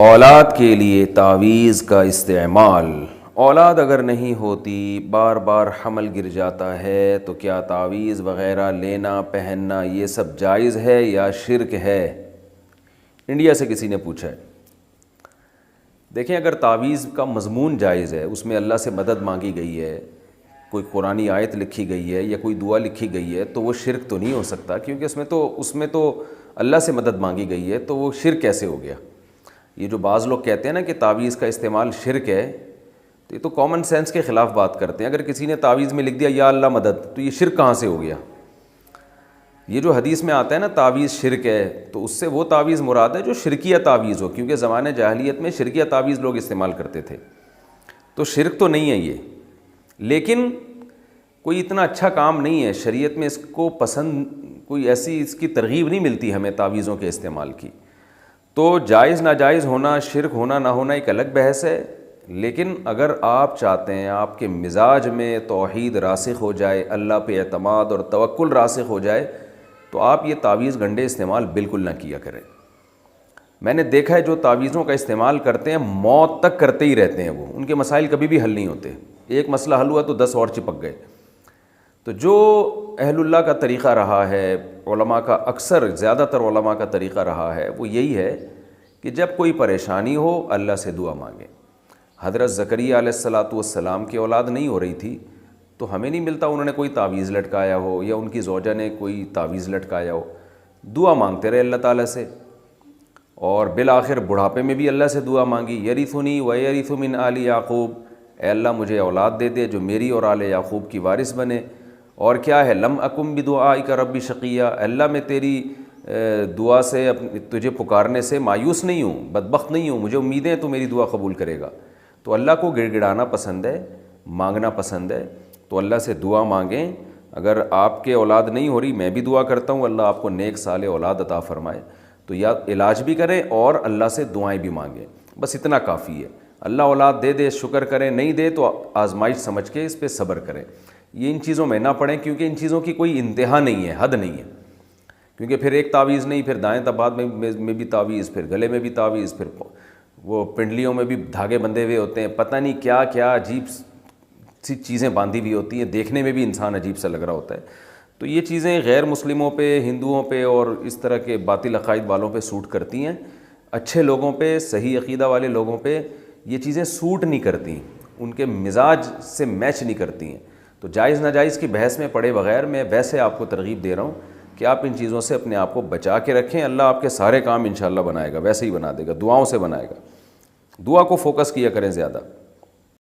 اولاد کے لیے تعویذ کا استعمال۔ اولاد اگر نہیں ہوتی، بار بار حمل گر جاتا ہے، تو کیا تعویذ وغیرہ لینا پہننا یہ سب جائز ہے یا شرک ہے؟ انڈیا سے کسی نے پوچھا ہے۔ دیکھیں، اگر تعویذ کا مضمون جائز ہے، اس میں اللہ سے مدد مانگی گئی ہے، کوئی قرآنی آیت لکھی گئی ہے یا کوئی دعا لکھی گئی ہے، تو وہ شرک تو نہیں ہو سکتا، کیونکہ اس میں تو اللہ سے مدد مانگی گئی ہے، تو وہ شرک کیسے ہو گیا؟ یہ جو بعض لوگ کہتے ہیں نا کہ تعویذ کا استعمال شرک ہے، تو یہ تو کامن سینس کے خلاف بات کرتے ہیں۔ اگر کسی نے تعویذ میں لکھ دیا یا اللہ مدد، تو یہ شرک کہاں سے ہو گیا؟ یہ جو حدیث میں آتا ہے نا تعویذ شرک ہے، تو اس سے وہ تعویذ مراد ہے جو شرکیہ تعویذ ہو، کیونکہ زمانے جاہلیت میں شرکیہ تعویذ لوگ استعمال کرتے تھے، تو شرک تو نہیں ہے یہ، لیکن کوئی اتنا اچھا کام نہیں ہے شریعت میں، اس کو پسند، کوئی ایسی اس کی ترغیب نہیں ملتی ہمیں تعویذوں کے استعمال کی۔ تو جائز ناجائز ہونا، شرک ہونا نہ ہونا ایک الگ بحث ہے، لیکن اگر آپ چاہتے ہیں آپ کے مزاج میں توحید راسخ ہو جائے، اللہ پہ اعتماد اور توکل راسخ ہو جائے، تو آپ یہ تعویذ گنڈے استعمال بالکل نہ کیا کریں۔ میں نے دیکھا ہے جو تعویذوں کا استعمال کرتے ہیں موت تک کرتے ہی رہتے ہیں، وہ ان کے مسائل کبھی بھی حل نہیں ہوتے، ایک مسئلہ حل ہوا تو 10 اور چپک گئے۔ تو جو اہل اللہ کا طریقہ رہا ہے، علماء کا اکثر زیادہ تر علماء کا طریقہ رہا ہے، وہ یہی ہے کہ جب کوئی پریشانی ہو اللہ سے دعا مانگیں۔ حضرت زکریا علیہ السلام کی اولاد نہیں ہو رہی تھی، تو ہمیں نہیں ملتا انہوں نے کوئی تعویذ لٹکایا ہو یا ان کی زوجہ نے کوئی تعویذ لٹکایا ہو، دعا مانگتے رہے اللہ تعالیٰ سے، اور بالآخر بڑھاپے میں بھی اللہ سے دعا مانگی، یرثنی و یرث من آل یعقوب، اے اللہ مجھے اولاد دے دے جو میری اور آل یعقوب کی وارث بنے۔ اور کیا ہے، لم اکم بدعائک ربی شقیہ، اللہ میں تیری دعا سے، تجھے پکارنے سے مایوس نہیں ہوں، بدبخت نہیں ہوں، مجھے امیدیں تو میری دعا قبول کرے گا۔ تو اللہ کو گڑ گڑانا پسند ہے، مانگنا پسند ہے، تو اللہ سے دعا مانگیں۔ اگر آپ کے اولاد نہیں ہو رہی، میں بھی دعا کرتا ہوں اللہ آپ کو نیک صالح اولاد عطا فرمائے، تو یا علاج بھی کریں اور اللہ سے دعائیں بھی مانگیں، بس اتنا کافی ہے۔ اللہ اولاد دے دے شکر کریں، نہیں دے تو آزمائش سمجھ کے اس پہ صبر کریں۔ یہ ان چیزوں میں نہ پڑیں، کیونکہ ان چیزوں کی کوئی انتہا نہیں ہے، حد نہیں ہے، کیونکہ پھر ایک تعویذ نہیں، پھر دائیں تباد میں بھی تعویذ، پھر گلے میں بھی تعویذ، پھر وہ پنڈلیوں میں بھی دھاگے بندھے ہوئے ہوتے ہیں، پتہ نہیں کیا کیا عجیب سی چیزیں باندھی ہوئی ہوتی ہیں، دیکھنے میں بھی انسان عجیب سا لگ رہا ہوتا ہے۔ تو یہ چیزیں غیر مسلموں پہ، ہندوؤں پہ اور اس طرح کے باطل عقائد والوں پہ سوٹ کرتی ہیں، اچھے لوگوں پہ، صحیح عقیدہ والے لوگوں پہ یہ چیزیں سوٹ نہیں کرتی، ان کے مزاج سے میچ نہیں کرتی ہیں۔ تو جائز ناجائز کی بحث میں پڑے بغیر میں ویسے آپ کو ترغیب دے رہا ہوں کہ آپ ان چیزوں سے اپنے آپ کو بچا کے رکھیں، اللہ آپ کے سارے کام انشاءاللہ بنائے گا، ویسے ہی بنا دے گا، دعاؤں سے بنائے گا۔ دعا کو فوکس کیا کریں زیادہ۔